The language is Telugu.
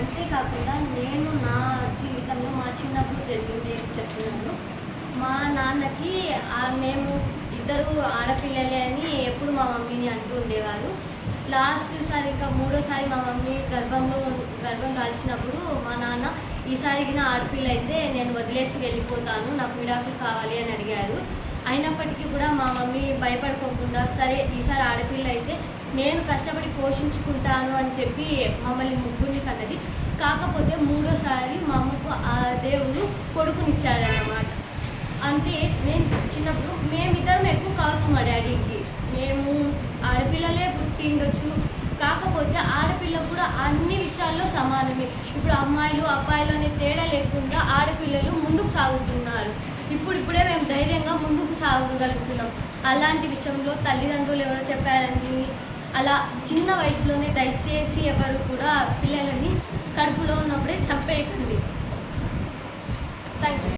అంతేకాకుండా నేను నా జీవితంలో మా చిన్నప్పుడు జరిగింది చెప్తున్నాను. మా నాన్నకి మేము ఇద్దరు ఆడపిల్లలే అని ఎప్పుడు మా మమ్మీని అంటూ ఉండేవారు. లాస్ట్ సారి ఇంకా మూడోసారి మా మమ్మీ గర్భం దాల్చినప్పుడు మా నాన్న ఈసారికి నా ఆడపిల్ల అయితే నేను వదిలేసి వెళ్ళిపోతాను, నాకు విడాకులు కావాలి అని అడిగారు. అయినప్పటికీ కూడా మా మమ్మీ భయపడుకోకుండా సరే ఈసారి ఆడపిల్ల అయితే నేను కష్టపడి పోషించుకుంటాను అని చెప్పి మమ్మల్ని ముగ్గురిని కన్నది. కాకపోతే మూడోసారి మా అమ్మకు ఆ దేవుడు కొడుకునిచ్చాడన్నమాట. అంతే నేను చిన్నప్పుడు మేమిద్దరం ఎక్కువ కావచ్చు మా డాడీకి, మేము ఆడపిల్లలే పుట్టిండొచ్చు. కాకపోతే ఆడపిల్ల కూడా అన్ని విషయాల్లో సమానమే. ఇప్పుడు అమ్మాయిలు అబ్బాయిలు అనే తేడా లేకుండా ఆడపిల్లలు ముందుకు సాగుతున్నారు. ఇప్పుడే మేము ధైర్యంగా ముందుకు సాగగలుగుతున్నాం. అలాంటి విషయంలో తల్లిదండ్రులు ఎవరో చెప్పారని అలా చిన్న వయసులోనే దయచేసి ఎవరు కూడా పిల్లల